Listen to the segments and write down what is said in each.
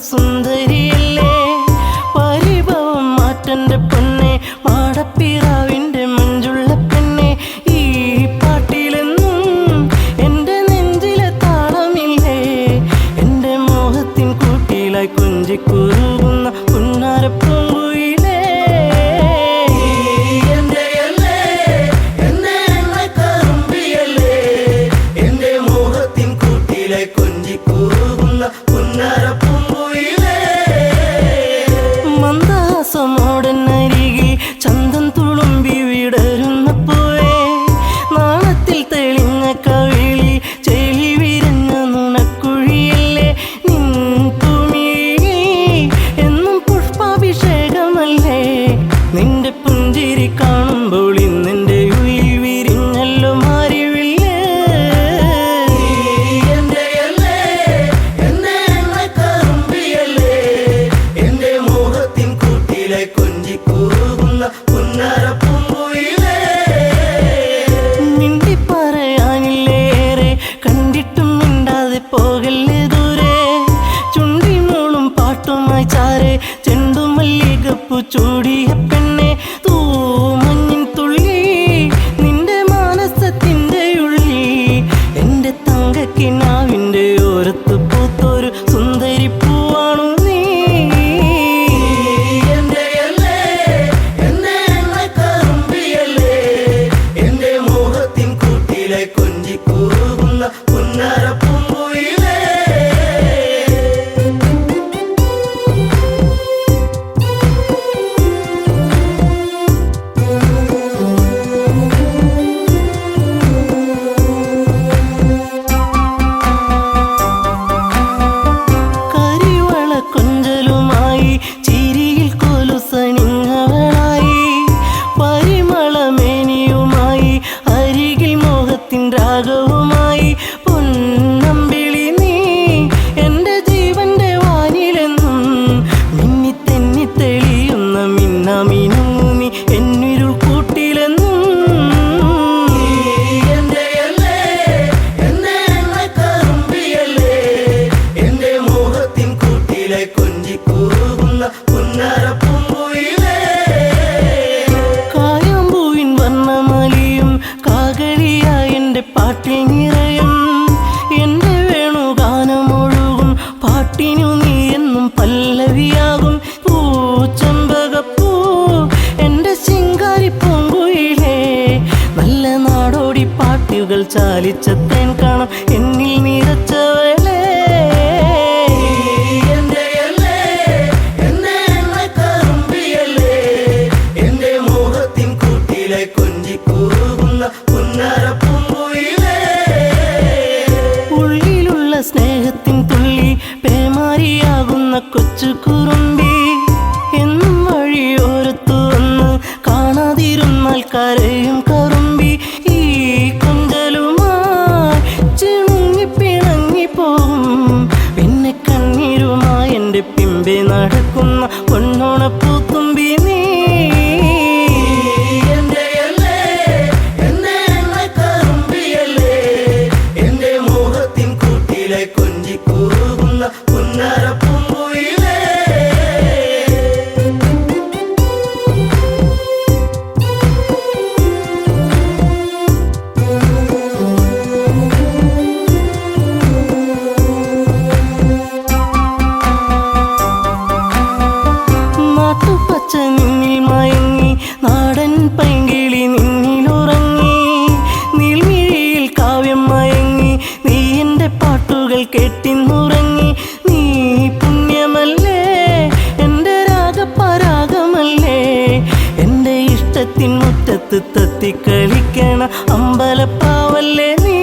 സുന്ദരിയല്ലേ പരിഭവം മാറ്റന്റെ പൊന്നെ മാടപ്പിറാവിന്റെ മഞ്ചുള്ള പെണ്ണെ ഈ പാട്ടിലെന്നും എന്റെ നെഞ്ചിലെ താളമില്ലേ എന്റെ മോഹത്തിൻ കൂട്ടിലായി കൊഞ്ചിക്കുറുകുന്ന പുന്നാരപ്പൂങ്കുയിലേ മന്ദാസമോടനരികിൽ ചന്തം തുളുമ്പി വിടരുന്ന പൂവേ നാണത്തിൽ തെളിഞ്ഞ കവിളിൽ ചെളി വിരിഞ്ഞ നുണക്കുഴിയല്ലേ നിൻ തുമിഴിയിൽ എന്നും പുഷ്പാഭിഷേകമല്ലേ നിന്റെ പുഞ്ചിരി കാണുമ്പോൾ ഇന്നെന്റെ ഉയിൽ വിരിഞ്ഞല്ലോ മാറിവില്ലേ മിണ്ടി പറയാനില്ലേറെ കണ്ടിട്ടും മിണ്ടാതെ പോകല്ലേ ദൂരെ ചുണ്ടി മൂളും പാട്ടുമായി ചാരെ ചെണ്ടുമല്ലികപ്പൂ ചൂടിയ പെണ്ണെ തൂമഞ്ഞിൻ തുള്ളി നിന്റെ മാനസത്തിന്റെ ഉള്ളി എന്റെ തങ്കക്കിനാവിന്റെ ഓരത്ത് പൂത്തൊരു സുന്ദരി പൂവാണു നീ കരിവള കൊഞ്ചലുമായി ചിരിയിൽ കൊലുസണിഞ്ഞവളായി പരിമളമേനിയുമായി അരികിൽ മോഹത്തിൻ രാഗവുമായി പൊന്നമ്പിളി നീ എന്റെ ജീവന്റെ വാനിലെന്നും മിന്നി തെന്നി തെളിയുന്ന മിന്നാമിനുങ്ങി എന്നിരുൾ കൂട്ടിലെന്നും കായാമ്പൂവിൻ വർണ്ണമലിയും കാകളിയായി എന്റെ പാട്ടിൽ നിറയും എന്റെ വേണുഗാനമൊഴുകും പാട്ടിനു നീ എന്നും പല്ലവിയാകും പൂച്ചമ്പകപ്പൂ എന്റെ ശിങ്കാരി പൂങ്കുയിലേ നല്ല നാടോടി പാട്ടുകൾ ചാലിച്ച തേൻ കാണാം എന്നിൽ നിറച്ചവളേ ഉള്ളിലുള്ള സ്നേഹത്തിൻ തുള്ളി പേമാരിയാകുന്ന കൊച്ചു കുറുമ്പി എന്നും വഴിയോരത്തു വന്ന് കാണാതിരുന്നാൽ കരയും കറുമ്പി ഈ കൊഞ്ചലുമായി ചിണുങ്ങി പിണങ്ങിപ്പോകും പിന്നെ കണ്ണീരുമായി എൻ്റെ പിമ്പെ നടക്കുന്ന പൊന്നോണപ്പൂത്തുമ്പി നീ നാട്ടുപച്ച നിന്നിൽ മയങ്ങി നാടൻ പൈങ്കിളി നിന്നിലുറങ്ങി നീൽമിഴിയിൽ കാവ്യം മയങ്ങി നീ എൻ്റെ പാട്ടുകൾ കെട്ടിന്നുറങ്ങി നീ പുണ്യമല്ലേ എൻ്റെ രാഗപരാഗമല്ലേ എൻ്റെ ഇഷ്ടത്തിൻ മുറ്റത്ത് തത്തിക്കളിക്കണ അമ്പലപ്പാവല്ലേ നീ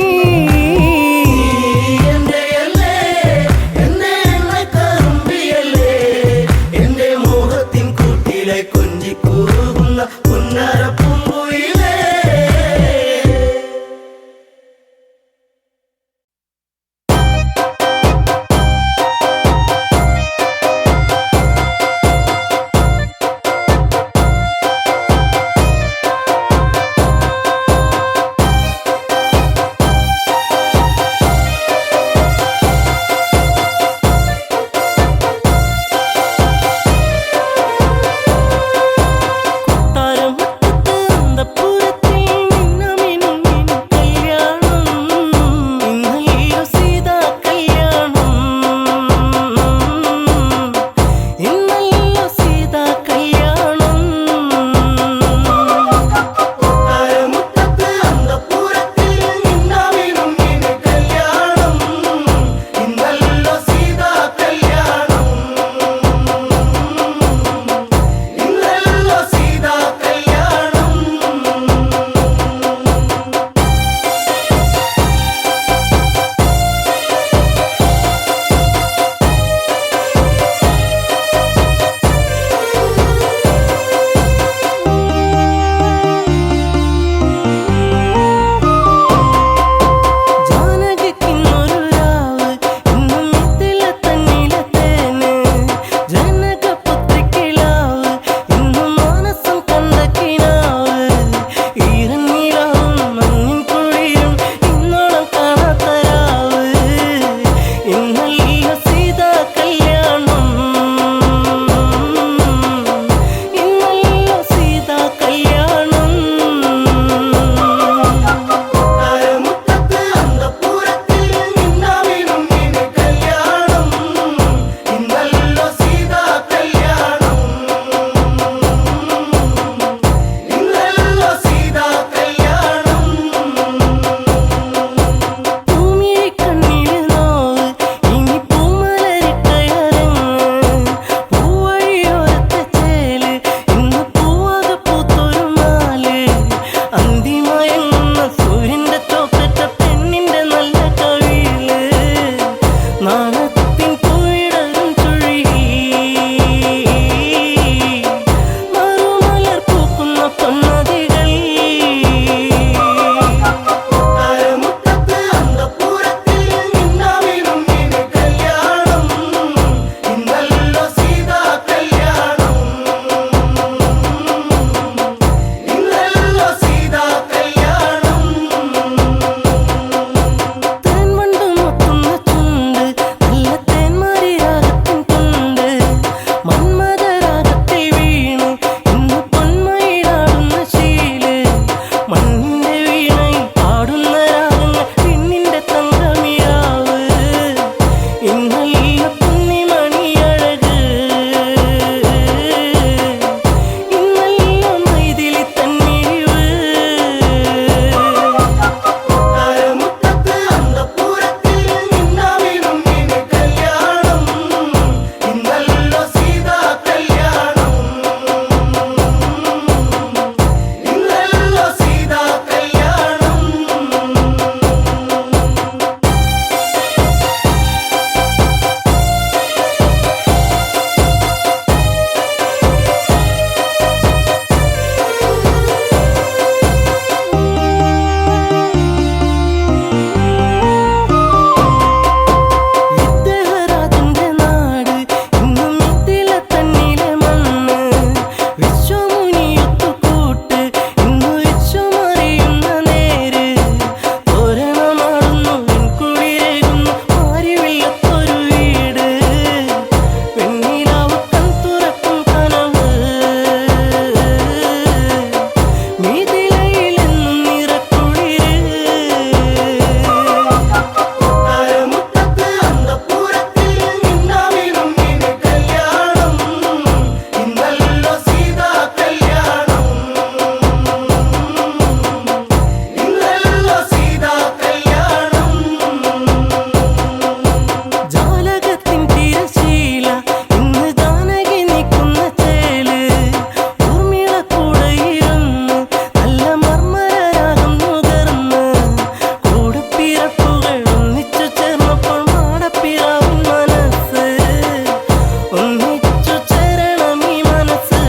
ഒന്നിച്ചു ചേരണം ഈ മനസ്സ്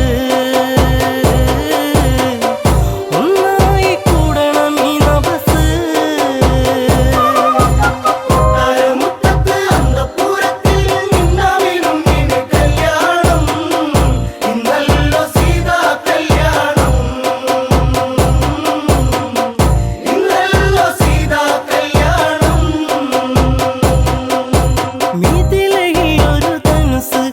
ഒന്നായി കൂടണം ഈ നഭസ് മിഥിലയിൽ ഒരു ധനുസ്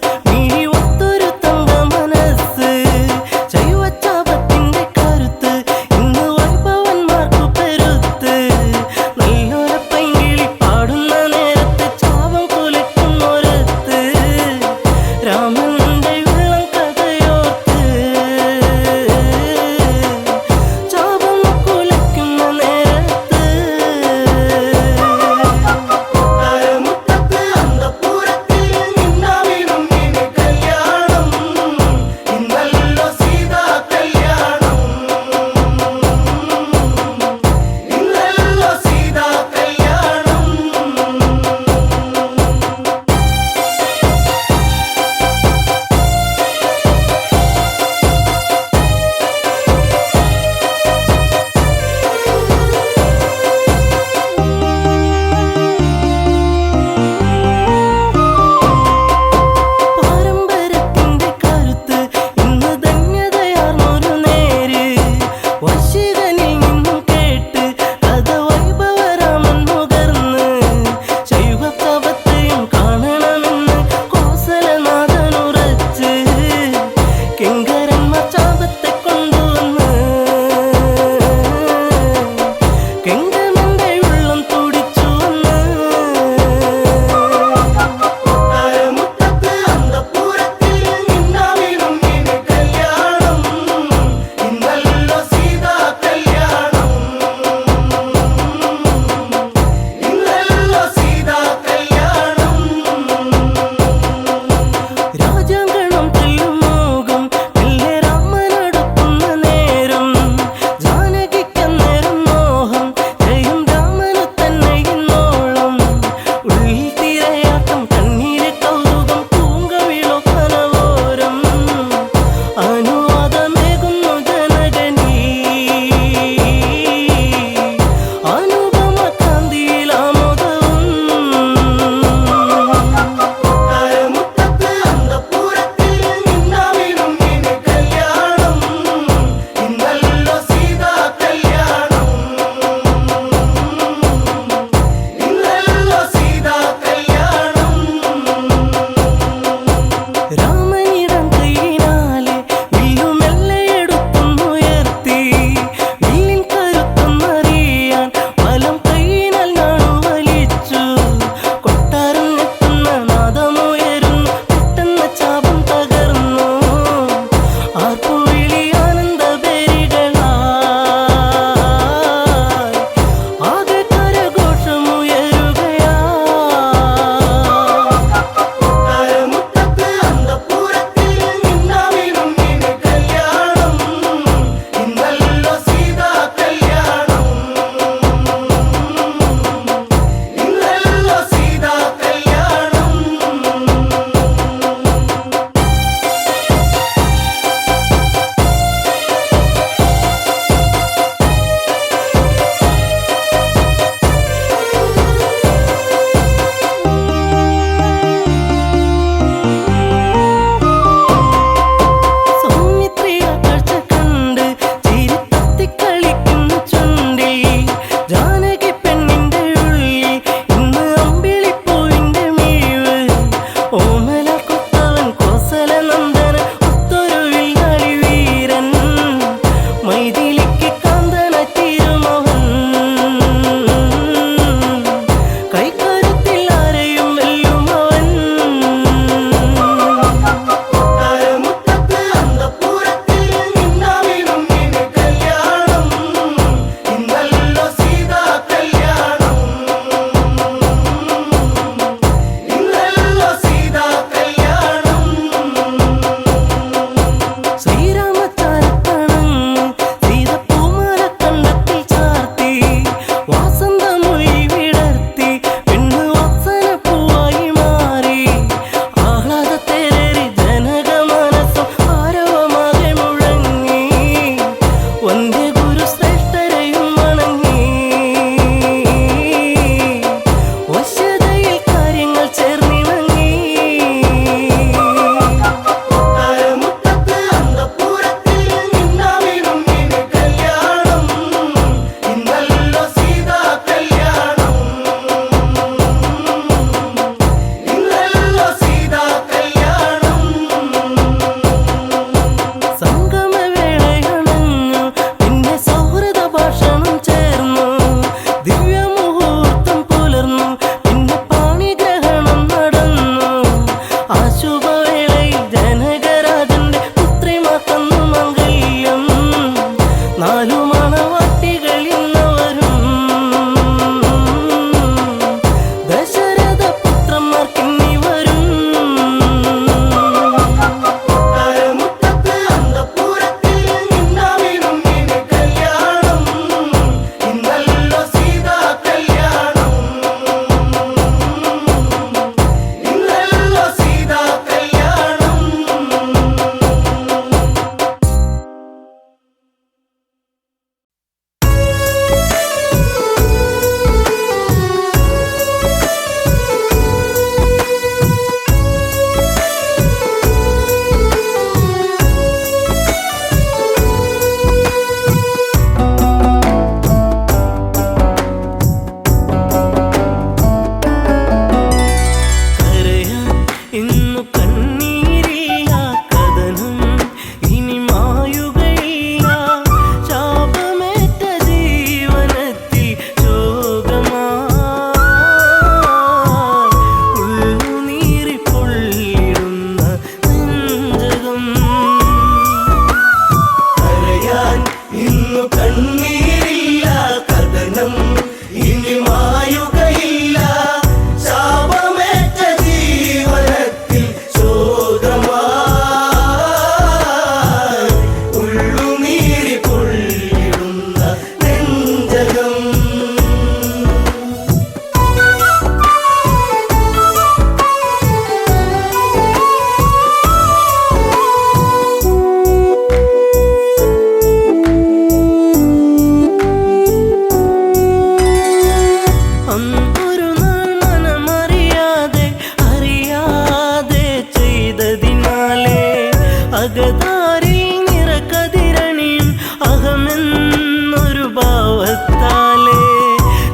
അകതാരിൽ നിറകതിരണിയും അഹമെന്നൊരു ഭാവത്താലേ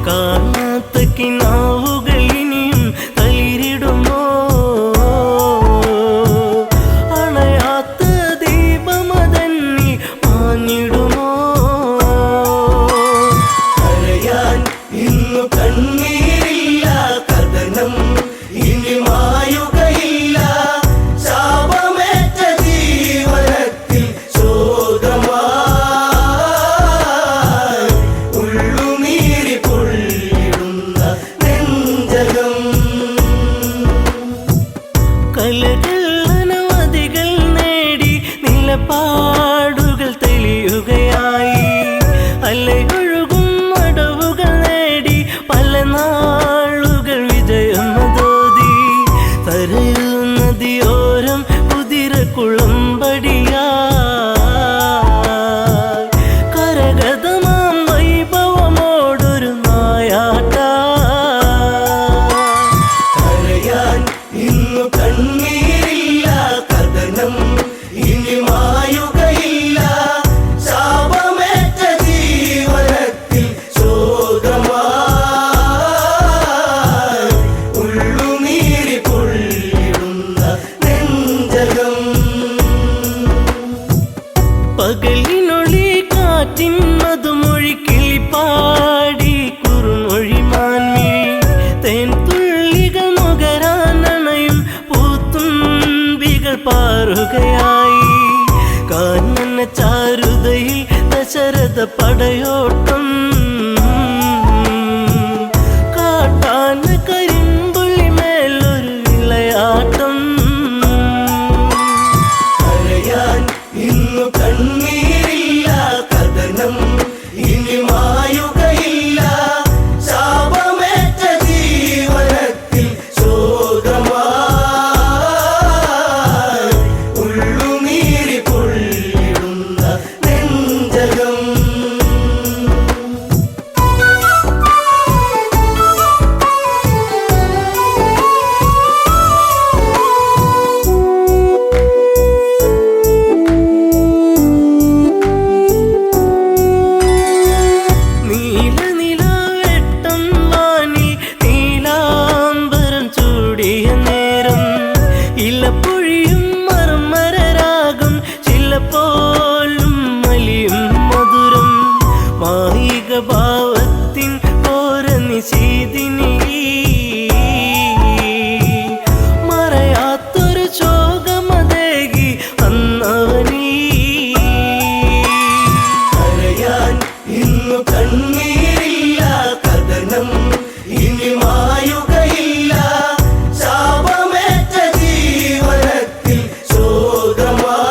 കാണാത്ത കിനാവുകൾ ഇനിയും തളിരിടുമോ അണയാത്ത ദീപമതന്നി മാഞ്ഞിടുമോ കരയാൻ ഇന്നു കണ്ണീരില്ല കഥനം ഇനി മായുകയില്ല ശാപമേറ്റ ജീവനത്തിൽ ശോകമായി ഉള്ളുനീരി പൊള്ളിടുന്ന നെഞ്ചകം കലകൾ അനവധികൾ നേടി നിലപാടുകൾ തെളിയുകയായി അലയൊഴുകും അടവുകൾ നേടി പല നാളുകൾ വിജയമതോതി തരയൂ നദിയോരം കുതിരക്കുളമ്പടിയാ കരഗതമാം വൈഭവമോടൊരു നായാട്ട കരയാൻ ഇന്നു കണ്ണീരില്ല കഥനം ഇനി മായുകയില്ല ശാപമേറ്റ ജീവനത്തിൽ ശോകമായി ഉള്ളുനീരി പൊള്ളിടുന്ന നെഞ്ചകം പകലിനൊളി കാറ്റിൻ മധുമൊഴി കിളിപ്പാടി കുറുമൊഴി മാൻമിഴി തേൻ തുള്ളികൾ നുകരാനണയും പൂത്തുമ്പികൾ പാറുകയായി കാനന ചാരുതയിൽ ദശരഥ പടയോട്ടം കാട്ടാന കരിമ്പുള്ളി മേലൊരു വിളയാട്ടം കരയാൻ ഇന്നു കണ്ണീരില്ല കഥനം ഇനി മായുകയില്ല ശാപമേറ്റ ജീവനത്തിൽ ശോകമായി ഉള്ളുനീരി പൊള്ളിടുന്ന നെഞ്ചകം നീലനിലാവെട്ടം വാനിൽ നീലാംബരം ചൂടിയ നേരം ഇലപ്പൊഴിയും മർമരരാഗം ചിലപ്പോലും മലിയും മധുരം മായിക ഭാവത്തിൻ ഓര നിശീതിനി മറയാത്തൊരു ശോകമതേകി അന്നവനീ കരയാൻ ഇന്നു കണ്ണീരില്ല കഥനം ഇനി മായുകയില്ല ശാപമേറ്റ ജീവനത്തിൽ ശോകമായി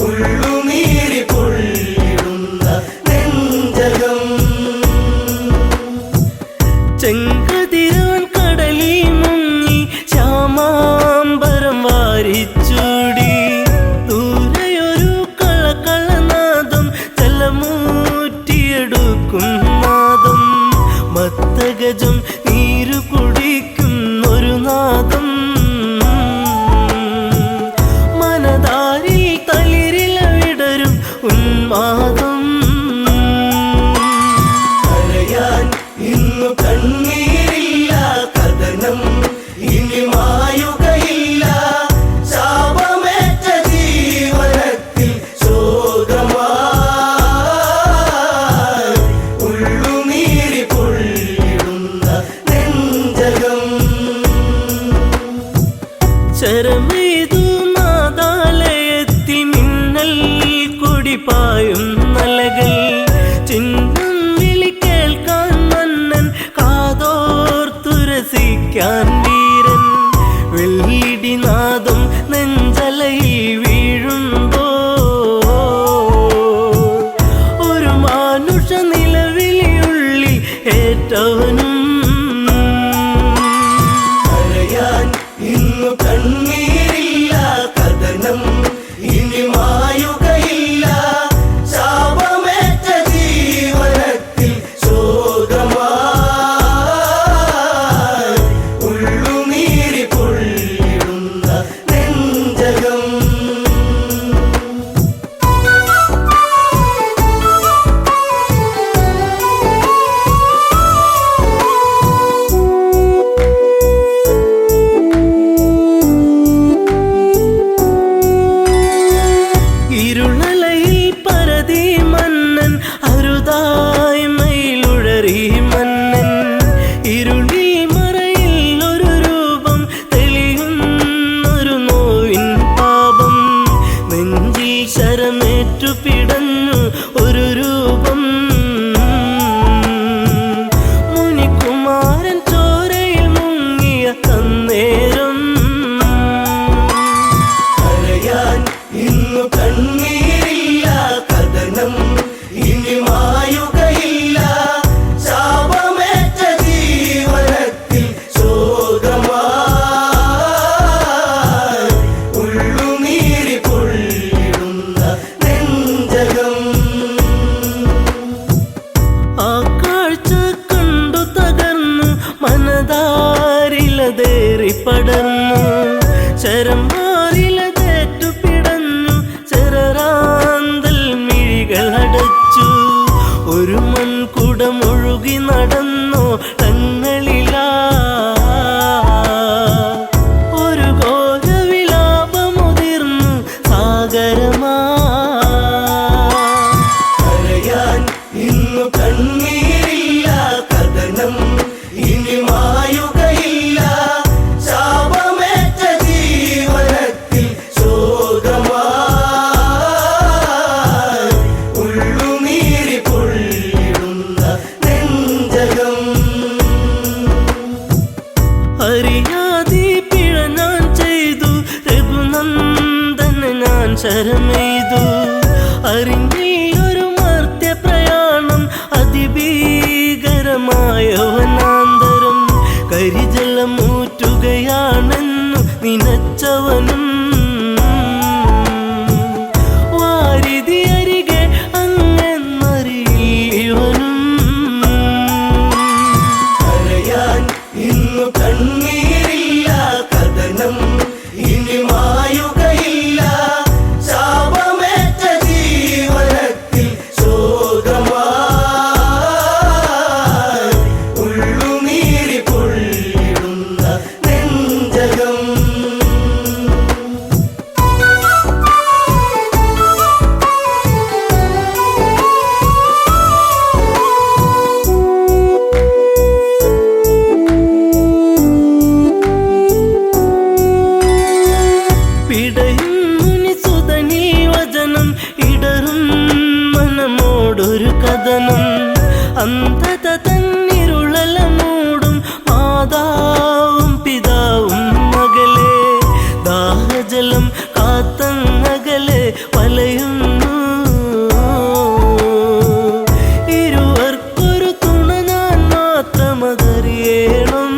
ഉള്ളുനീരി പൊള്ളിടുന്ന നെഞ്ചകം ചെങ്കതിരാൻ കടലി മുങ്ങി ശ്യാമാംബരം വാരിച്ചൂടി ദൂരെയൊരു കളകളനാദം ജലമൂറ്റിയെടുക്കും നാദം മത്തഗജം നീരു കുടിക്കും ഒരു നാദം മനതാരിൽ തളിരില വിടരും ഉന്മാദം കരയാൻ ഇന്നു കണ്ണീരില്ല കഥനം ഇനി മായുകയില്ല ശാപമേറ്റ ജീവനത്തിൽ ശോകമായി ും ും ും ശരമെയ്തു അറിഞ്ഞില്ലൊരു മർത്യപ്രയാണം അതിഭീകരമായ വനാന്തരം കരിജലമൂറ്റുകയാണെന്നു നിനച്ചവനും വാരിധി അരികെ അങ്ങെന്നറിയിവനും കരയാൻ ഇന്നു കണ്ണീരില്ല കഥനം ഇനി മായുകയില്ല ശാപമേറ്റ ജീവനത്തിൽ ശോകമായി ഉള്ളുനീരി പൊള്ളിടുന്ന നെഞ്ചകം പിടയും മുനിസുതനീ വചനം ഇടറും മനമോടൊരു കഥനം അന്ധത തന്നിരുളല മൂടും മാതാവും പിതാവും മകളെ ദാഹജലം കാത്തങ്ങകലെ വലയുന്നു ഇരുവർക്കൊരു തുണ ഞാൻ മാത്രമതറിയണം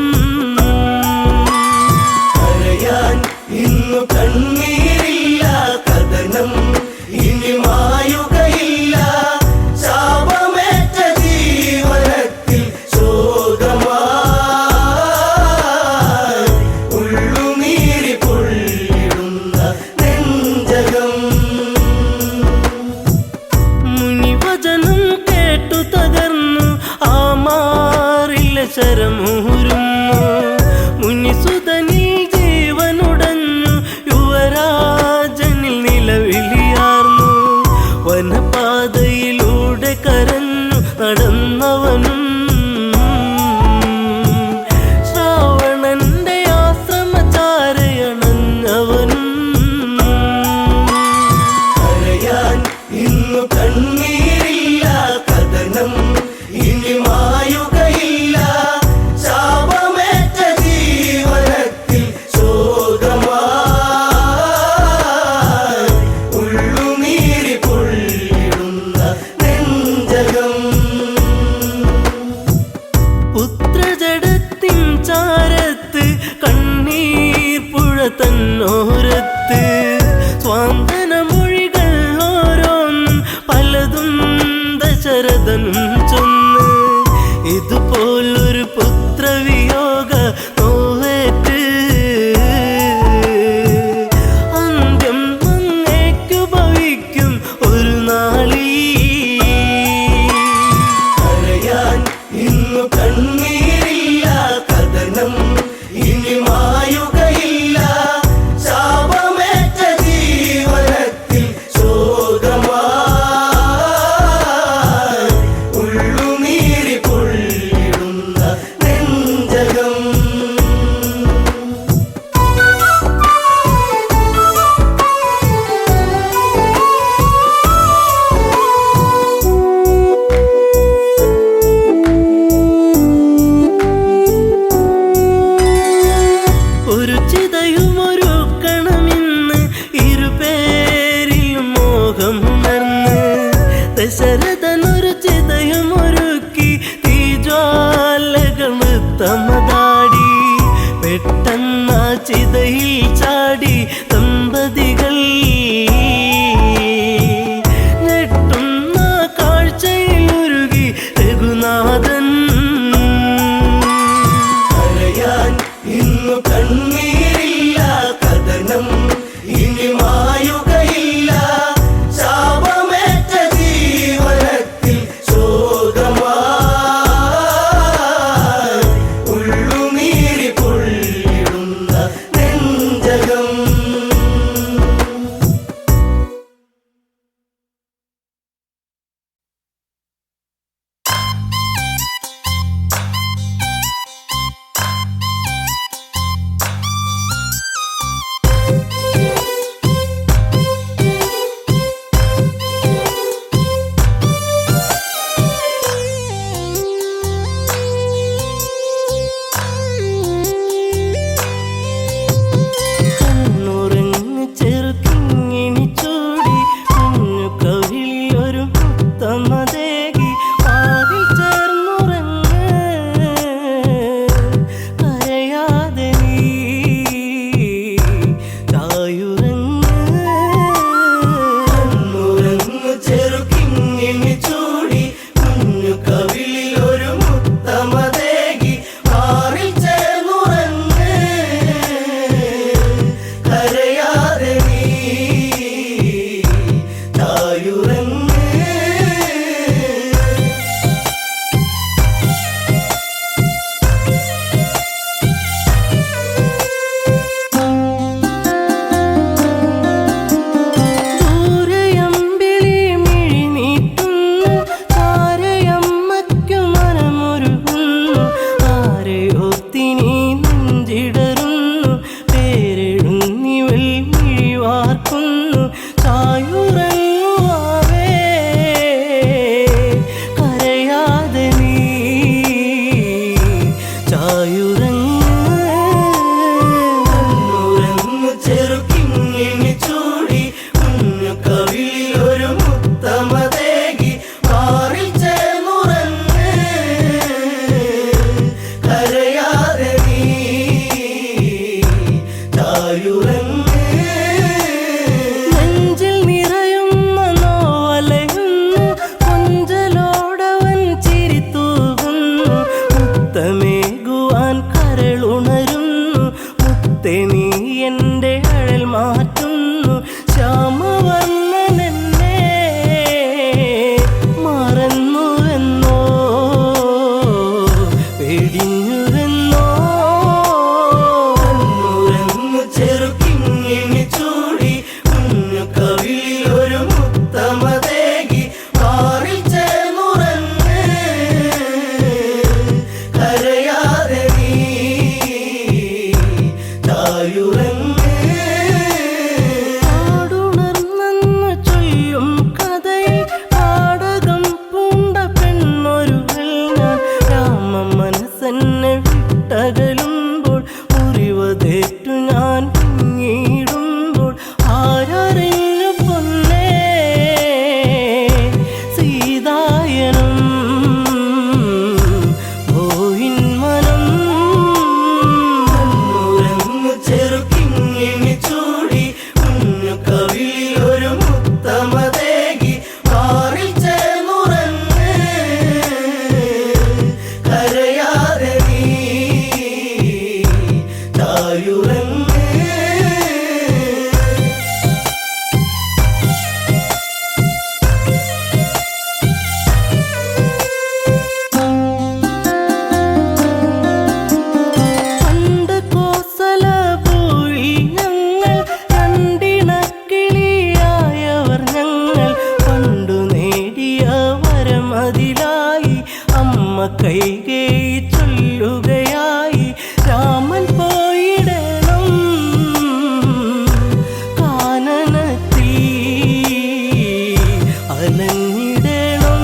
കരയാൻ ഇന്നു കണ്ണീരില്ല കഥനം ഇനി മായുകയില്ല ശാപമേറ്റ ജീവനത്തിൽ ശോകമായി ഉള്ളുനീരി പൊള്ളിടുന്ന നെഞ്ചകം മുനിവചനം കേട്ടു തകർന്നു ആ മാറില്ല ശരമൂരുന്നു മുനിസുതനിൽ ജീവനുടഞ്ഞു യുവരാജനിൽ നിലവിളിയാർന്നു വനപാതയിലൂടെ കരഞ്ഞു നടന്നവനും ശ്രാവണന്റെ ആശ്രമചാരയണഞ്ഞവനും കരയാൻ ഇന്നു കണ്ണീരില്ല കഥനം ഇനി മായുകയില്ല ശാപമേറ്റ ജീവനത്തിൽ ശോകമായി ഉള്ളുനീരി പൊള്ളിടുന്ന നെഞ്ചകം പുത്രജടത്തിൻ ചാരത്ത് കണ്ണീർ പുഴ തന്നോരത്ത് സ്വാന്തന മൊഴികൾ ഓരോന്നും പലതും ദശരഥനും ചൊന്ന് ഇതുപോലൊരു പുത്രവിയോഗ നോവേറ്റ് അന്ത്യം അങ്ങേക്കു ഭവിക്കും ഒരു നാളീ കരയാൻ ഇന്നു കണ്ണീരില്ല കഥനം ഇനി മായുകയില്ല ശാപമേറ്റ ജീവനത്തിൽ ശോകമായി ഉള്ളുനീരി പൊള്ളിടുന്ന നെഞ്ചകം ഒരു ചിതയുമൊരുക്കണമെന്ന് ഇരുപേരിലും മോഹമുണർന്ന് ദശരഥനൊരു ചിതയുമൊരുക്കി തീജ്വാലകൾ നൃത്തമതാടി പെട്ടെന്ന ചിതയിൽ ചാടി ദമ്പതികൾ ഞെട്ടുന്ന കാഴ്ചയിലുരുകി രഘുനാഥൻ കരയാൻ ഇന്നു കണ്ണീരില്ല കഥനം ഇനി മായുകയില്ല ശാപമേറ്റ ജീവനത്തിൽ ശോകമായി ഉള്ളുനീരി പൊള്ളിടുന്ന നെഞ്ചകം നെഞ്ചിൽ നിറയുന്ന നോവലയുന്നു കൊഞ്ചലോടവൻ ചിരിത്തൂകുന്നു മുത്തമേകുവാൻ കരളുണരുന്നു മുത്തേ നീ എൻ്റെ അഴൽ മാറ്റുന്നു ശ്യാമവർണ്ണനെന്നെ മറന്നുവെന്നോ പേടിഞ്ഞുവെന്നോ ചെറുക്കിങ്ങിനി ചൂടി കുഞ്ഞു കവിളിൽ ഒരു മുത്തമതേകി മാറിൽ ചേർന്നുറങ്ങ് കരയാതെ നീ തായുറങ്ങ് ആടുണർന്നെന്ന് ചൊല്ലും കഥയിൽ പാടകം പൂണ്ട പെണ്ണൊരുകൾ ഞാൻ രാമ മനസ്സെന്നെ വിട്ടകലുമ്പോൾ മുറിവതേറ്റു ഞാൻ പിന്നീടുമ്പോൾ ആരറിഞ്ഞു പൊന്നേ സീതായനം പോയിൻ മനം ചെറുക്കിങ്ങിനി ചൂടി കുഞ്ഞു കവിളിൽ ഒരു മുത്തമതേകി മാറിൽ ചേർന്നുറങ്ങ് കരയാതെ നീ തായുറങ്ങ് പണ്ട് കോസലപുരി ഞങ്ങൾ രണ്ടിണക്കിളിയായവർ ഞങ്ങൾ പണ്ടു നേടിയ വരമതിലായി അമ്മ കൈകേയി ചൊല്ലുകയായി രാമൻ പോയിടണം കാനനത്തിൽ അലഞ്ഞിടണം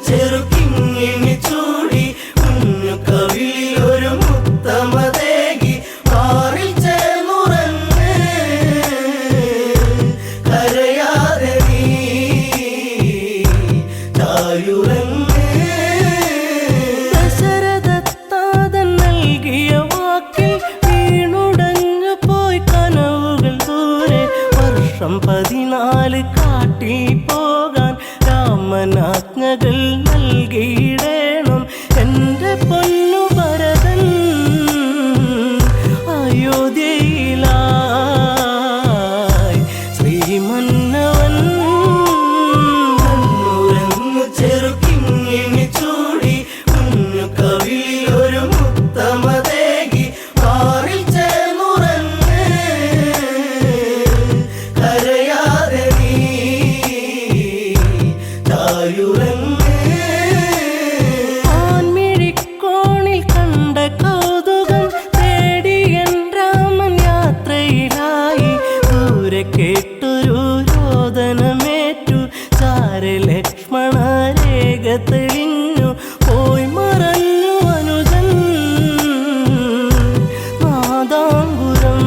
ചെറുക്കിങ്ങിനി ചൂടി കുഞ്ഞു കവിളിൽ ഒരു മുത്തമതേകി മാറിൽ ചേർന്നുറങ്ങ് കരയാതെ നീ തായുറങ്ങ് ദശരഥത്താതൻ നൽകിയ വാക്കിൽ വീണുടഞ്ഞു പോയി കനവുകൾ ദൂരെ വർഷം 14 കാട്ടിൽ പോകാൻ രാമനാജ്ഞകൾ നൽകിയിടേണം എൻ്റെ പൊന്നു ഭരതൻ അയോധ്യയിലായി ശ്രീമന്നവൻ ചെറുക്കിങ്ങിനി ചൂടി കുഞ്ഞു കവിളിൽ ഒരു മുത്തമതേകി മാറിൽ ചേർന്നുറങ്ങ് കരയാതെ നീ തായുറങ്ങ് ആൺമിഴിക്കോണിൽ കണ്ട കൗതുകം തേടി എൻ രാമൻ യാത്രയിലായി ദൂരെ കേട്ടൊരു രോദനമേറ്റു ചാരെ ലക്ഷ്മണ രേഖ തെളിഞ്ഞു പോയി മറഞ്ഞു അനുജൻ നാദാംബുരം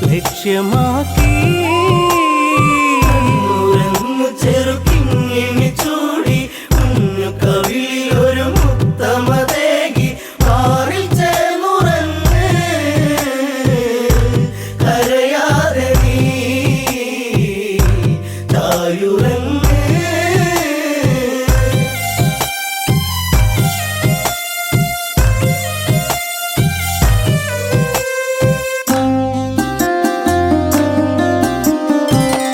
ലക്ഷ്യമാക്കി ചെറുക്കിങ്ങിനി ചൂടി കുഞ്ഞു കവിളിൽ ഒരു മുത്തമതേകി മാറിൽ ചേർന്നുറങ്ങ് കരയാതെ നീ തായുറങ്ങ്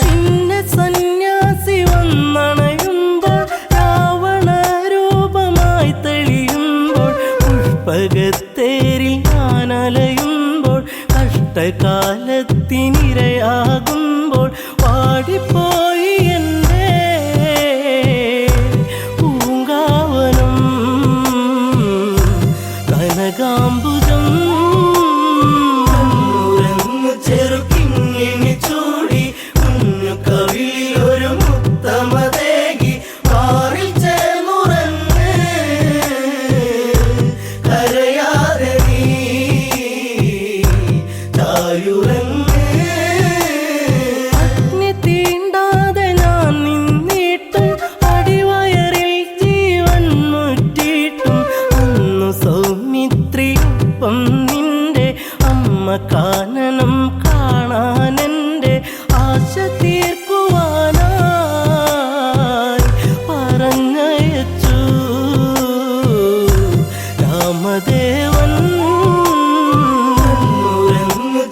പിന്നെ സന്യാസി വന്നണയുമ്പോൾ രാവണ രൂപമായി തെളിയുമ്പോൾ പുഷ്പകത്തേരിൽ ഞാൻ അലയുമ്പോൾ കഷ്ടകാലത്തിനിരയാകുമ്പോൾ പാടിപ്പോയി എൻ്റെ പൂങ്കാവനം കനകാംബുജം ചെറുക്കിങ്ങിനി ചൂടി കുഞ്ഞു കവിളിൽ ഒരു മുത്തമതേകി മാറിൽ ചേർന്നുറങ്ങ് കരയാതെ നീ തായുറങ്ങ് അഗ്നി തീണ്ടാതെ ഞാൻ നിന്നിട്ടും അടിവയറിൽ ജീവൻ മുറ്റിയിട്ടും അന്നു സൗമിത്രിയൊപ്പം എന്നും നിന്റെ അമ്മ കാനനം കാണാനെൻ്റെ ആശ തീർക്കുവാനായി പറഞ്ഞയച്ചു രാമദേവൻ.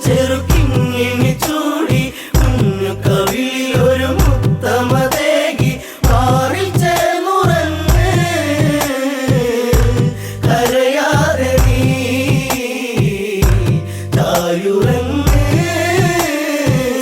ചെറുക്കിങ്ങിനി ചൂടി കുഞ്ഞു കവിളിൽ ഒരു മുത്തമതേകി മാറിൽ ചേർന്നുറങ്ങ് കരയാതെ നീ തായുറങ്ങ്.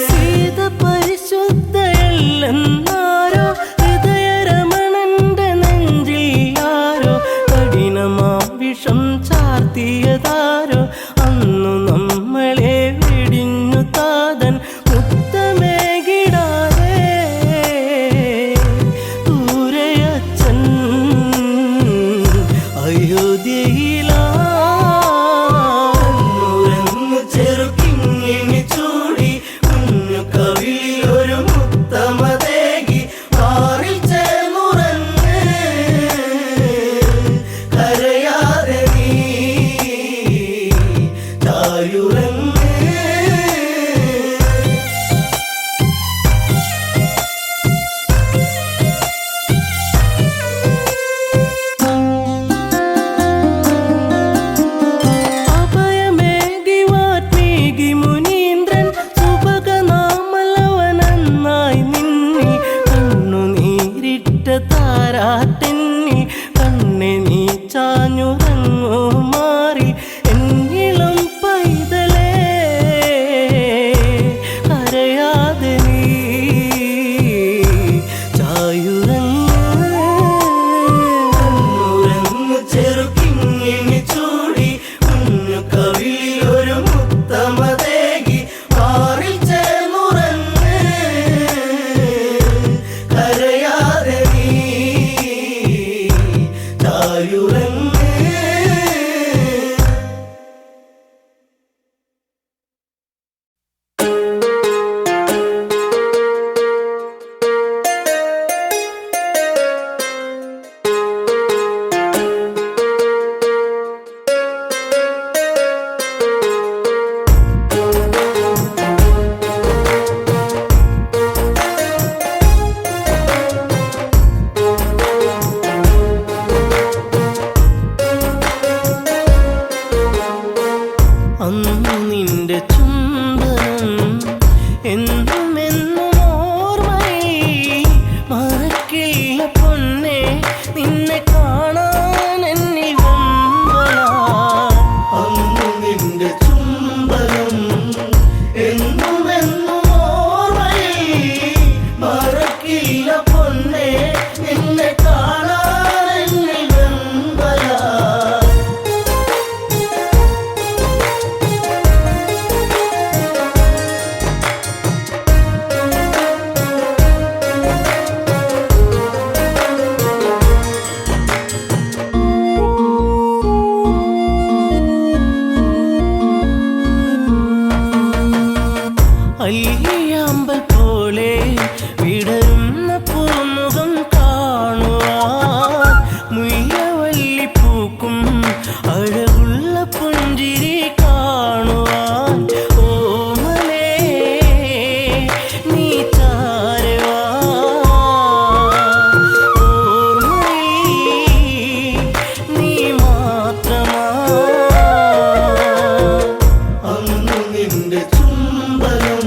സീത പരിശുദ്ധയല്ലെന്നാരോ ഹൃദയരമണന്റെ നെഞ്ചിൽ ആരോ കഠിനമാം വിഷം ചാർത്തിയതാരോ അന്നു നമ്മളെ വെടിഞ്ഞു താതൻ മുത്തമേകിടാതെ ദൂരയച്ചൻ അയോധ്യയിലാങ്ങു ചെറുക്കിങ്ങിനി ചൂടി കുഞ്ഞു കവിളിൽ ഒരു മുത്തമതേകി മാറിൽ ചേർന്നുറങ്ങ് കരയാതെ നീ തായുറങ്ങ്. അഭയമേകി വാത്മീകി മുനീന്ദ്രൻ സുഭഗനാമലവനെന്നായി നിന്നി കണ്ണുനീരിട്ട താരാട്ടെന്നി കണ്ണെ നീ ചാഞ്ഞുറങ്ങു മാറി എന്നിളം പൈതലേ കരയാതെ നീ ചായുറങ്ങ്. ചെറുക്കിങ്ങിനി ചൂടി കുഞ്ഞു കവിളിൽ ഒരു മുത്തമതേകി മാറിൽ ചേർന്നുറങ്ങ് കരയാതെ നീ തായുറങ്ങ്. അന്നു നിന്റെ ചുംബനം എന്നും എന്നും ഓർമ്മയിൽ മറക്കില്ല പൊന്നെ നിന്നെ കാണാൻ എന്നിൽ വെമ്പലാ. അന്നു നിന്റെ ചുംബനം എന്നും എന്നും ഓർമ്മയിൽ മറക്കില്ല പൊന്നെ നിന്നെ കാണാൻ എന്നിൽ വെമ്പലാ. അല്ലിയാമ്പൽ പോലെ വിടരുന്ന പൂമുഖം കാണുവാൻ മുയ്യവല്ലി പൂക്കും അഴകുള്ള പുഞ്ചിരി കാണുവാൻ ഓമലേ നീ ചാരെ വാ ഓർമ്മയിൽ നീ മാത്രമാ. അന്നു നിന്റെ ചുംബനം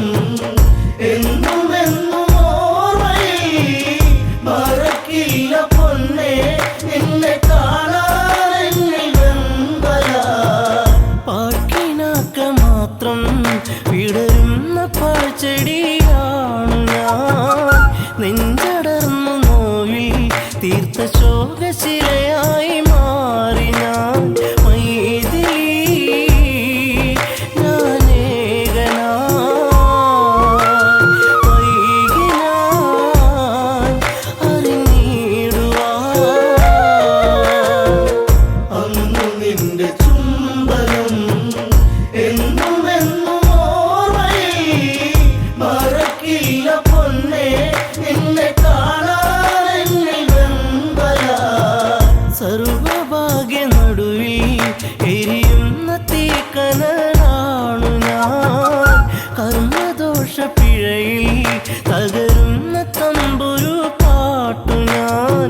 പിഴയിൽ തകരുന്ന തമ്പുരു പാട്ടു ഞാൻ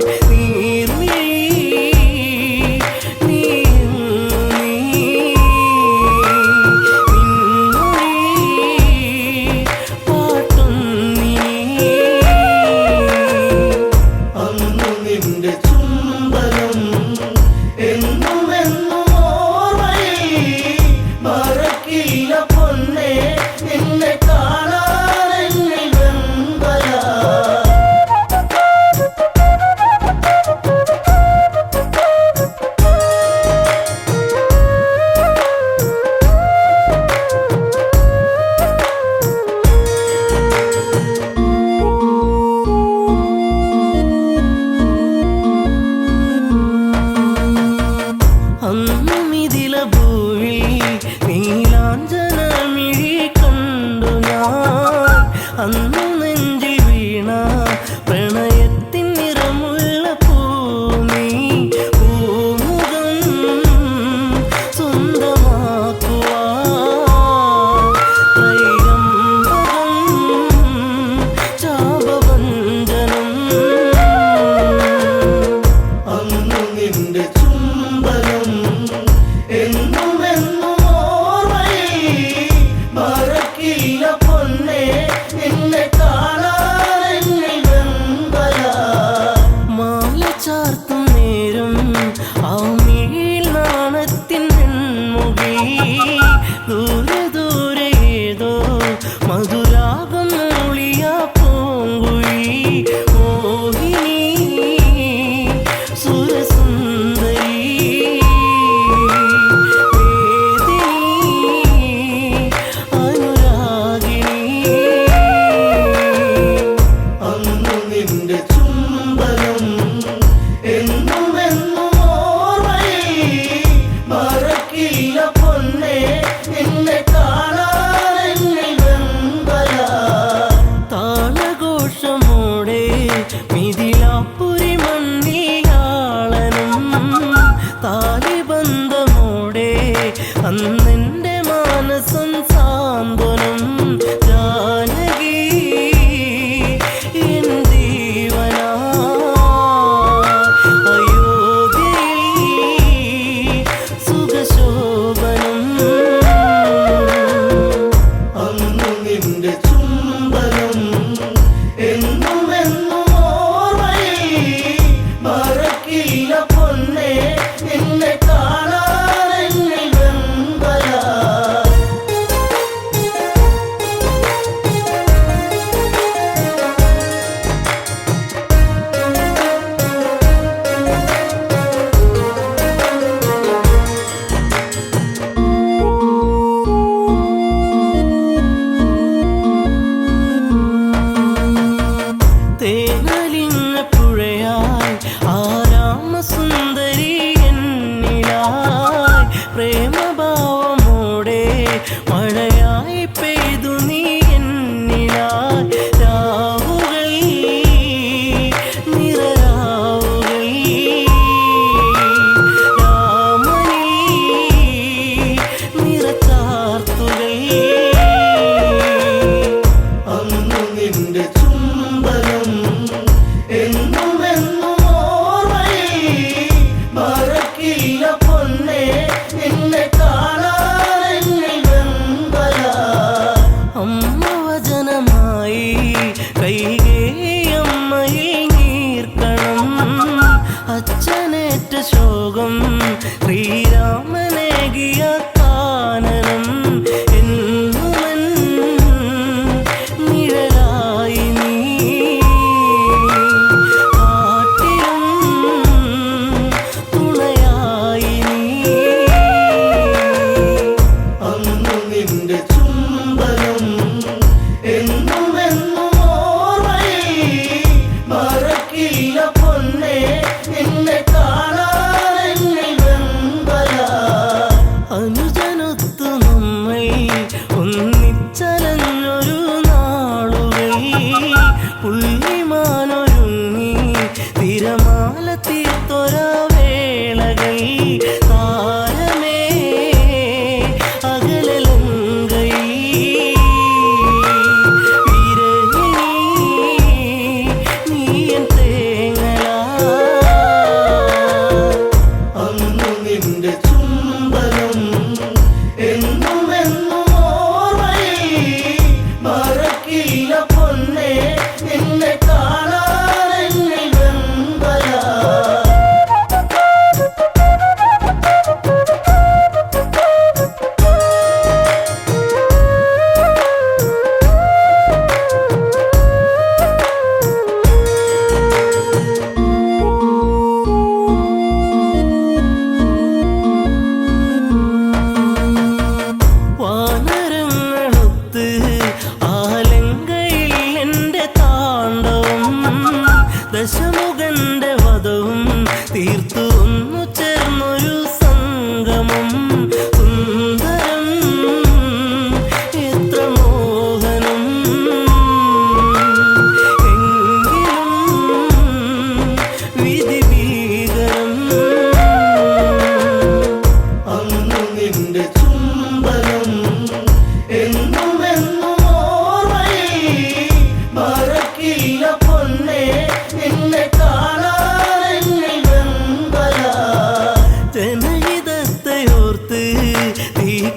അന്നു നെഞ്ചിൽ വീണ പ്രണയത്തിൻ നിറമുള്ള പൂമി പൂമുഖം സ്വന്തമാക്കുവാൻ ത്രൈകമ്പകം ചാപവഞ്ചനം അന്നു നിന്റെ ചുംബനം എന്നുമെന്നും ഓർമ്മയിൽ മറക്കില്ല പൊന്നേ നിന്നെ കാണാനെന്നിൽ വെമ്പല മാല ചാർത്തും നേരം ആ മിഴിയിൽ നാണത്തിൻ വെൺമുഖി ദൂരെ ദൂരെ ഏതോ മധുരാഗം മൂളിയ പൂങ്കുഴി മോഹിനി സുരസുന്ദരി മിഥിലാപ്പുരി മണ്ണിയാളനും താലിബന്ധമോടെ അന്നെൻ്റെ മാനസം സാന്ത്വനം ജാനകി എൻ ജീവന അയോധ്യയിൽ സുഖശോഭനം അന്നു നിന്റെ ചുംബനം എന്നുമെന്നും മറക്കില്ല പൊന്നേ നിന്നെ കാണാനെന്നിൽ വെമ്പല തേനലിഞ്ഞ പുഴയായി ആരാമസുന്ദരി എന്നിലായി പ്രേമഭാവമോടെ മഴയായി പെയ്തു നീ എന്നിലായി രാവുകൾ നിറരാവുകൾ രാമനിൽ നിറച്ചാർത്തുകൾ അന്നു നിന്റെ ചുംബനം എന്നുമെന്നും ഓർമ്മയിൽ മറക്കില്ല പൊന്നേ നിന്നെ കാണാനെന്നിൽ വെമ്പല അമ്മ വചനമായി കൈകേയമ്മയിൽ നീർക്കണം അച്ഛനേറ്റ ശോകം ശ്രീരാമനേകിയ കാനനം എന്നുമൻ നിഴലായി നീ കാട്ടിലും തുണയായി നീ അന്നു നിന്റെ ചുംബനം എന്നുമെന്നും ഓർമ്മയിൽ മറക്കില്ല പൊന്നേ നിന്നെ കാണാനെന്നിൽ വെമ്പല അനുജനൊത്തു നമ്മൾ ഒന്നിച്ചലഞ്ഞൊരു നാളുകൾ പുള്ളിമാനൊരുങ്ങി തിരമാല തീർത്തൊര വേളകൾ താരമേ അകലലങ്കയിൽ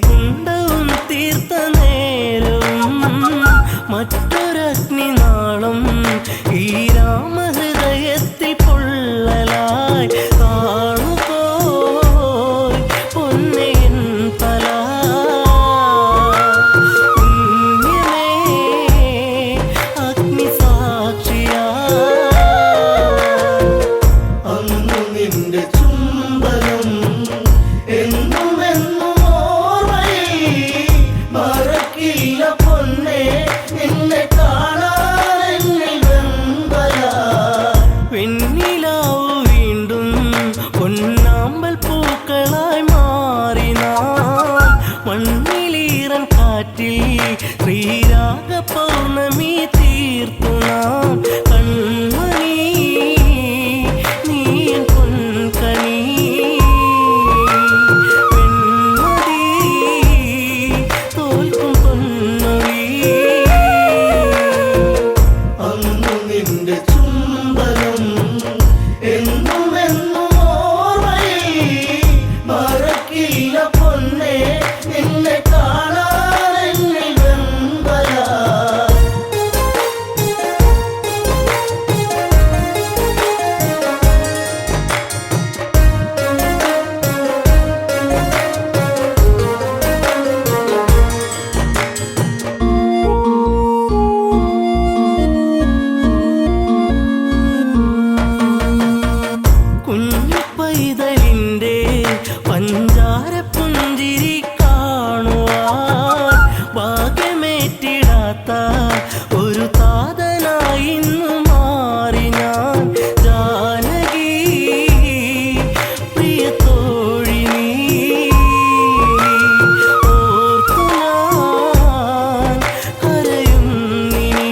കുണ്ടവും തീർത്ത നേരവും മറ്റൊരഗ്നിനാളം ഈ രാമഹൃദയത്തിൽ പൊള്ളലായി കാണുപോയി പൊന്നയൻ തല. പുണ്യമേ അഗ്നിസാക്ഷിയാ അന്നു നിന്റെ ചുംബനം എന്നും എന്നും ഓർമ്മയിൽ മറക്കില്ല പൊന്നേ നിന്നെ കാണാൻ വെമ്പല. വെണ്ണിലാവു വീണ്ടും പൊന്നാമ്പൽ പൂക്കളായി മാറി നാം മണ്ണിലീറൻ കാറ്റിൽ ശ്രീരാഗ പൗർണമി തീർത്തു നാം. കൺമണി നീ പൊൻകണി പെൺമതി തോൽക്കും പൊന്നൊഴി. അന്നു നിന്റെ ചുംബനം എന്നും എന്നും ഓർമ്മയിൽ മറക്കില്ല പൊന്നേ നിന്നെ കാണാൻ വെമ്പല. കുഞ്ഞു പൈതലിൻ്റെ പഞ്ചാര പുഞ്ചിരി കാണുവാൻ ഭാഗ്യമേറ്റിടാത്ത ഒരു താതനായി ഇന്നു മാറി ഞാൻ. ജാനകി പ്രിയ തോഴി നീ ഓർത്തു ഞാൻ കരയുന്നിനി.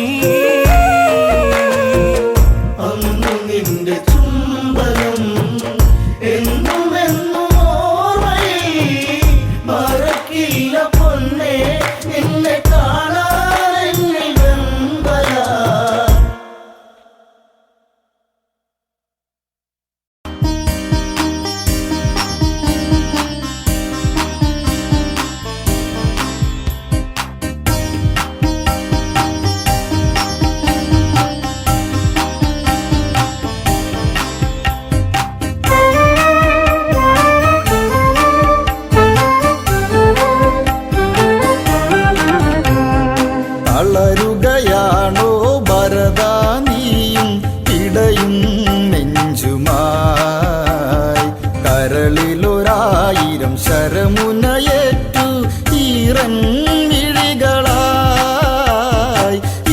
അന്നു നിന്റെ ചുംബനം എന്നും എന്നും ഓർമ്മയിൽ മറക്കില്ല പൊന്നേ നിന്നെ കാണാൻ വെമ്പല. തളരുകയാണോ ഭരതാ നീയും ഇടയും നെഞ്ചുമായി കരളിലൊരായിരം ശരമുനയേറ്റു ഈറൻ മിഴികളായി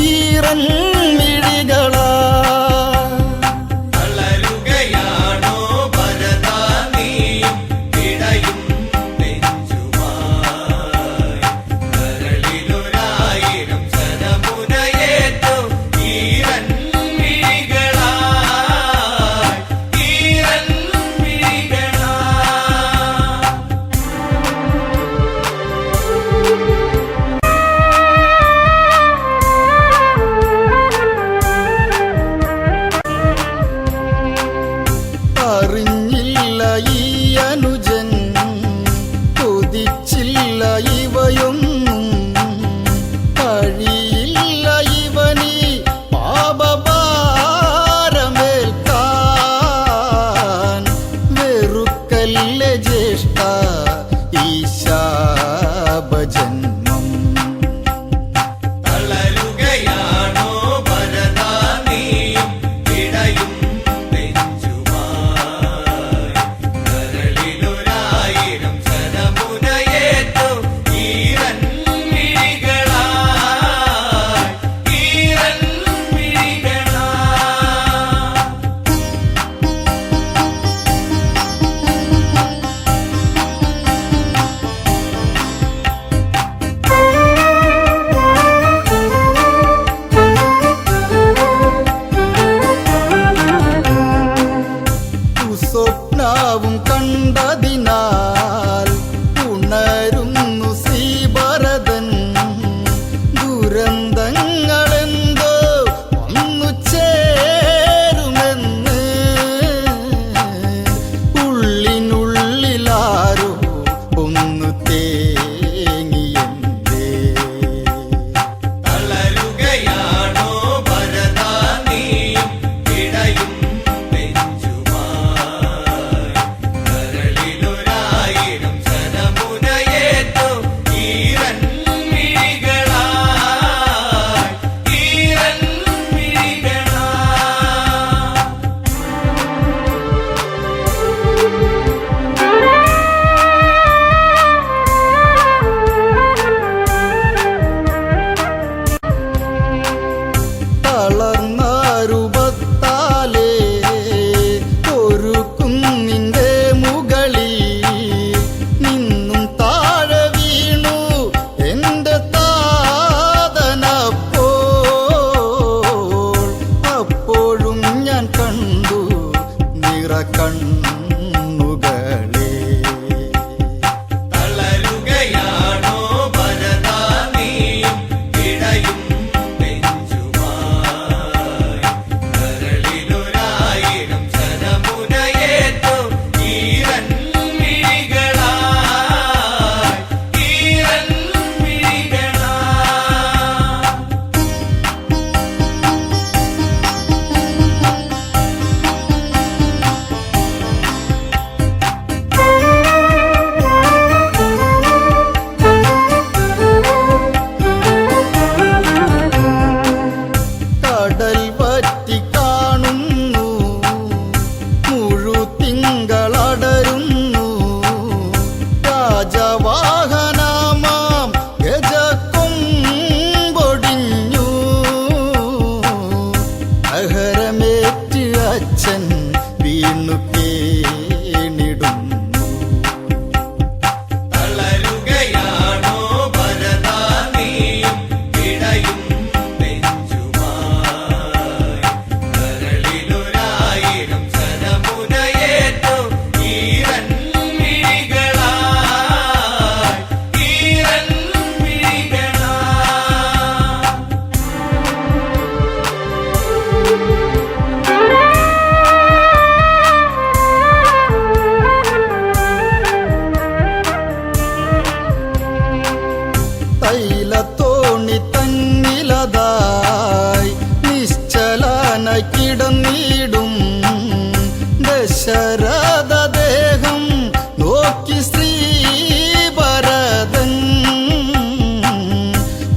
ഈറൻ മിഴികളായി. തളരുകയാണോ ഭരതാ നീയും ഇടയും നെഞ്ചുമായി കരളിലൊരായിരം ശരമുനയേറ്റു ഈറൻ മിഴികളായി ഈറൻ മിഴികളായി. അറിഞ്ഞില്ല ഈ അനുജൻ കൊതിച്ചില്ല ഇവയൊന്നും കഴിയില്ല ഇവനീ പാപഭാരമേൽക്കാൻ. വെറുക്കല്ലേ ജ്യേഷ്ഠ ഈ ശാപജന്മം. തളരുകയാണോ ഭരതാ നീയും ഇടയും നെഞ്ചുമായി കരളിലൊരായിരം ശരമുനയേറ്റു ഈറൻ മിഴികളായി ഈറൻ മിഴികളായി. ജലത്തോണി തന്നിലതായി നിശ്ചലനായി കിടന്നിടും ദശരഥ ദേഹം നോക്കി ശ്രീഭരതൻ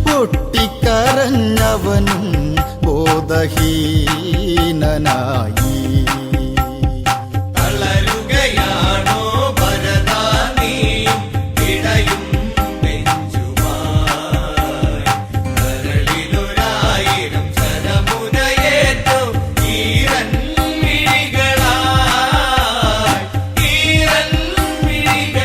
പൊട്ടിക്കരഞ്ഞവനും ബോധഹീനനായി. തളരുകയാണോ ഭരതാ നീയും ഇടയും നെഞ്ചുമായി. കരളിലൊരായിരം ശരമുനയേറ്റു ഈരൻ മിഴികളായി, ഈരൻ മിഴികളായി.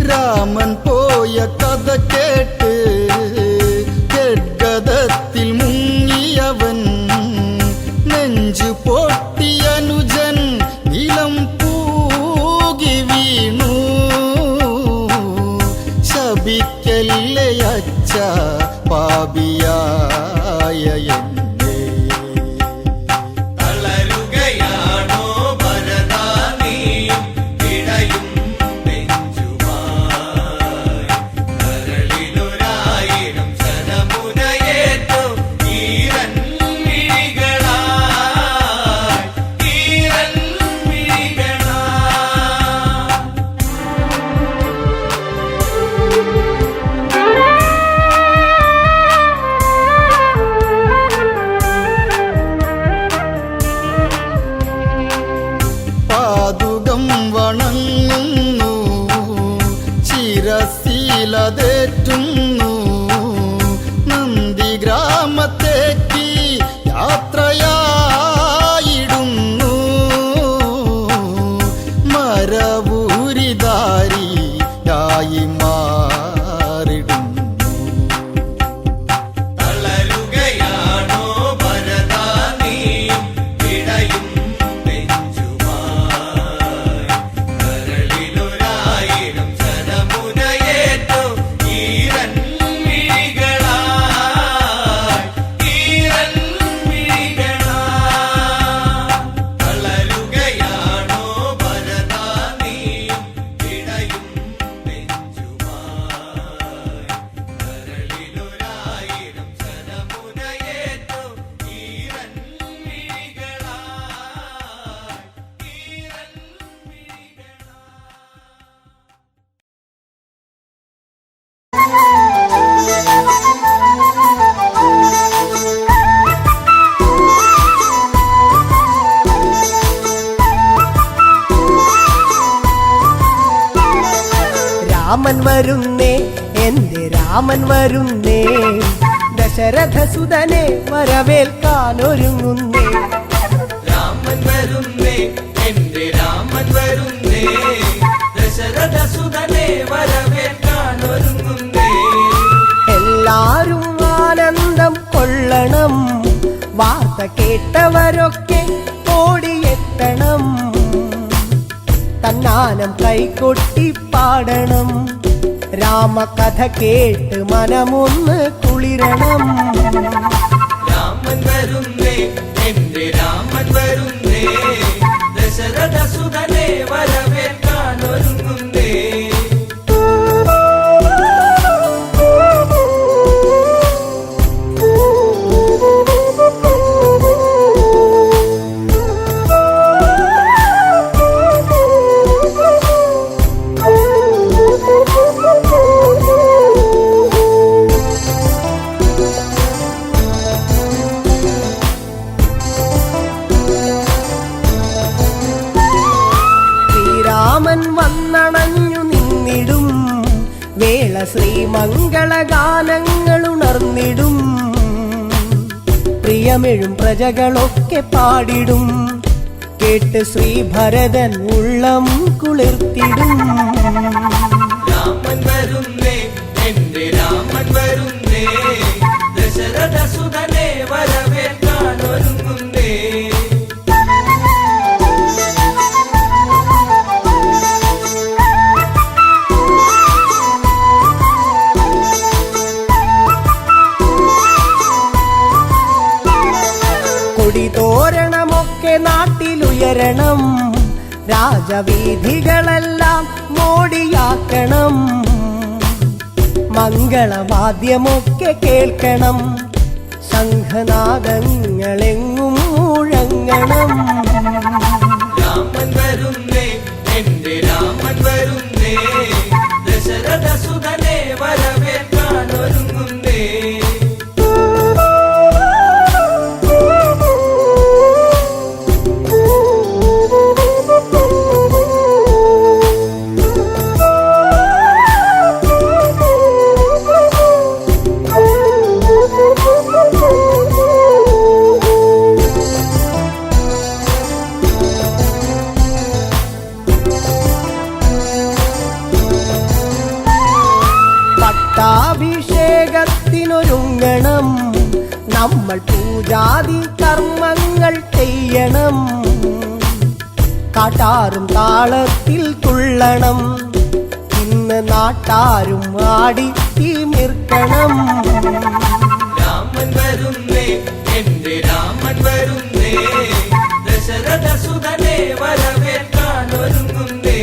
രാമൻ പോയ കഥ കേട്ട് ഗദ്ഗദത്തിൽ മുങ്ങിയവൻ നെഞ്ചു പൊട്ടിയനുജൻ നിലം പൂകി വീണു. ശപിക്കല്ലേ അച്ഛ പാപിയായ എന്നെ. തളരുകയാണോ ഭരതാ നീയും ഇടയും നെഞ്ചുമായി. കരളിലൊരായിരം ശരമുനയേറ്റു ഈരൻ മിഴികളായി, ഈരൻ മിഴികളായി. പാതുകം വണങ്ങുന്നു ശിരശീലതേറ്റുന്നു നന്ദി ഗ്രാമത്തേക്ക് യാത്രയായിടുന്നു മരവൂരിധാരിയായി മാറിടുന്നു. തളരുകയാണോ ഭരതാ നീയും ഇടയും നെഞ്ചുമായി. കരളിലൊരായിരം ശരമുനയേറ്റു ഈരൻ മിഴികളായി, ഈരൻ മിഴികളായി. തളരുകയാണോ ഭരതാ നീയും ഇടയും നെഞ്ചുമായി. കരളിലൊരായിരം ശരമുനയേറ്റു ഈരൻ മിഴികളായി, ഈരൻ രാമൻ വരുന്നേ, എന്റെ രാമൻ വരുന്നേ, ദശരഥസുതനെ വരവേൽക്കാനൊരുങ്ങുന്നേ. രാമൻ വരുന്നേ, എന്റെ രാമൻ വരുന്നേ, ദശരഥസുതനെ വരവേൽക്കാനൊരുങ്ങുന്നേ. എല്ലാരും ആനന്ദം കൊള്ളണം, വാർത്ത കേട്ടവരൊക്കെ ഓടിയെത്തണം. തന്നാനം കൈകൊട്ടി പാടണം, രാമകഥ കേട്ട് മനമൊന്ന് കുളിരണം. രാമൻ വരുന്നേ, എന്റെ രാമൻ വരുന്നേ, ദശരഥസുതനെ വരവേൽക്കാനൊരുങ്ങുന്നേ. ശ്രീരാമൻ വന്നണഞ്ഞു നിന്നിടും വേള ശ്രീമംഗളഗാനങ്ങൾ ഉണർന്നിടും. പ്രിയമെഴും പ്രജകളൊക്കെ പാടിടും, കേട്ട് ശ്രീഭരതൻ ഉള്ളം കുളിർത്തിടും. രാമൻ വരുന്നേ, എന്റെ രാമൻ വരുന്നേ, ദശരഥസുതനെ വരവേൽക്കാനൊരുങ്ങുന്നേ. കൊടി തോരണമൊക്കെ നാട്ടിലുയരണം, രാജവീഥികളെല്ലാം മോടിയാക്കണം, മംഗളവാദ്യമൊക്കെ കേൾക്കണം, ശംഖനാദങ്ങളെങ്ങും മുഴങ്ങണം. രാമൻ വരുന്നേ, എന്റെ രാമൻ വരുന്നേ, ദശരഥ സുതനെ വരവേൽക്കാൻ ഒരുങ്ങുന്നേ. പട്ടാഭിഷേകത്തിനൊരുങ്ങണം, നമ്മൾ പൂജാതി കർമ്മങ്ങൾ ചെയ്യണം, കാട്ടാറും താളത്തിൽ തുള്ളണം, ഇന്ന് നാട്ടാരും ആടി തിമിർക്കണം. രാമൻ വരുന്നേ, എന്റെ രാമൻ വരുന്നേ, ദശരഥ സുതനെ വരവേൽക്കാൻ ഒരുങ്ങുന്നേ.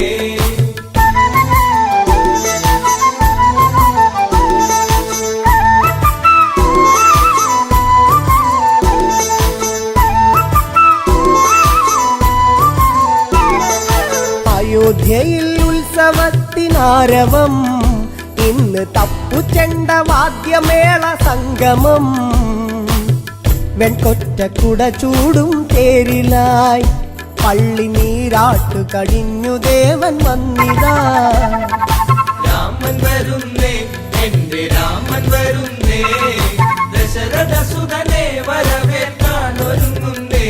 അയോധ്യയിൽ ഉത്സവത്തിനാരവം, ഇന്ന് തപ്പുചെണ്ട വാദ്യമേള സംഗമം, വെൺകൊറ്റക്കുട ചൂടും തേരിലായി പള്ളി നീരാട്ടു കഴിഞ്ഞു ദേവൻ വന്നിതാ. രാമൻ വരുന്നേ, എന്റെ രാമൻ വരുന്നേ, ദശരഥ സുതനെ വരവേൽക്കാൻ ഒരുങ്ങുന്നേ.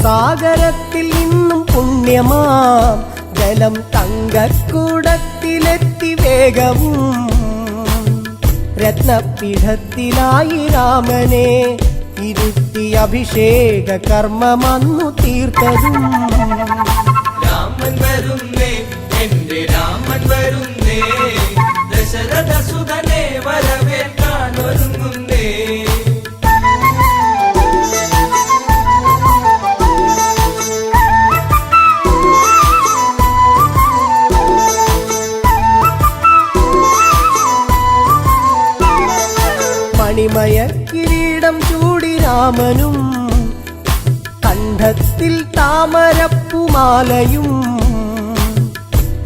സാഗരത്തിൽ നിന്നും പുണ്യമാം ജലം തങ്കക്കൂടത്തിലെത്തി വേഗവും, രത്നപീഠത്തിലായി രാമനെ ഇരുത്തി അഭിഷേക കർമ്മമന്നു തീർത്തതും. രാമൻ വരുന്നേ, എന്റെ രാമൻ വരുന്നേ, ദശരഥ സുതനെ വരവേൽക്കാൻ ഒരുങ്ങുന്നേ. മണിമയ കിരീടം ചൂടി രാമനും, കണ്ഠത്തിൽ താമരപ്പുമാലയും,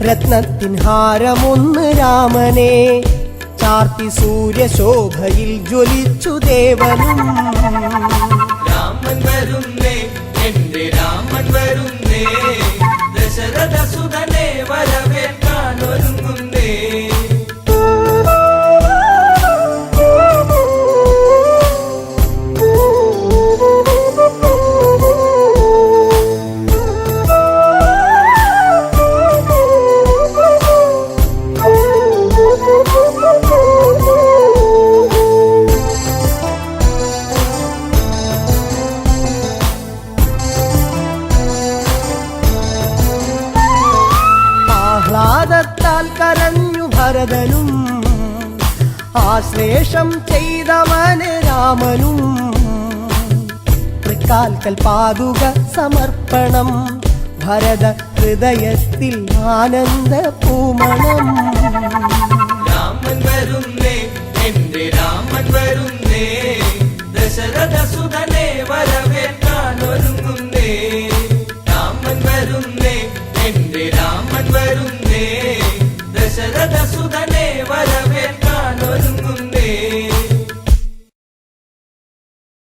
രത്നത്തിൻ ഹാരമൊന്ന് രാമനെ ചാർത്തി സൂര്യശോഭയിൽ ജ്വലിച്ചു ദേവനും. രാമൻ വരുന്നേ, എന്റെ രാമൻ വരുന്നേ, ദശരഥ സുതനെ വരവേൽക്കാൻ ഒരുങ്ങുന്നേ. ആഹ്ലാദത്താൽ കരഞ്ഞു ഭരതനും, ആശ്ലേഷം ചെയ്തവന് രാമനും, തൃക്കാൽക്കൽ പാതുക സമർപ്പണം, ഭരത ഹൃദയത്തിൽ ആനന്ദ പൂമണം. രാമൻ വരുന്നേ, എന്റെ രാമൻ വരുന്നേ, ദശരഥ സുതനെ വരവേൽക്കാൻ ഒരുങ്ങുന്നേ.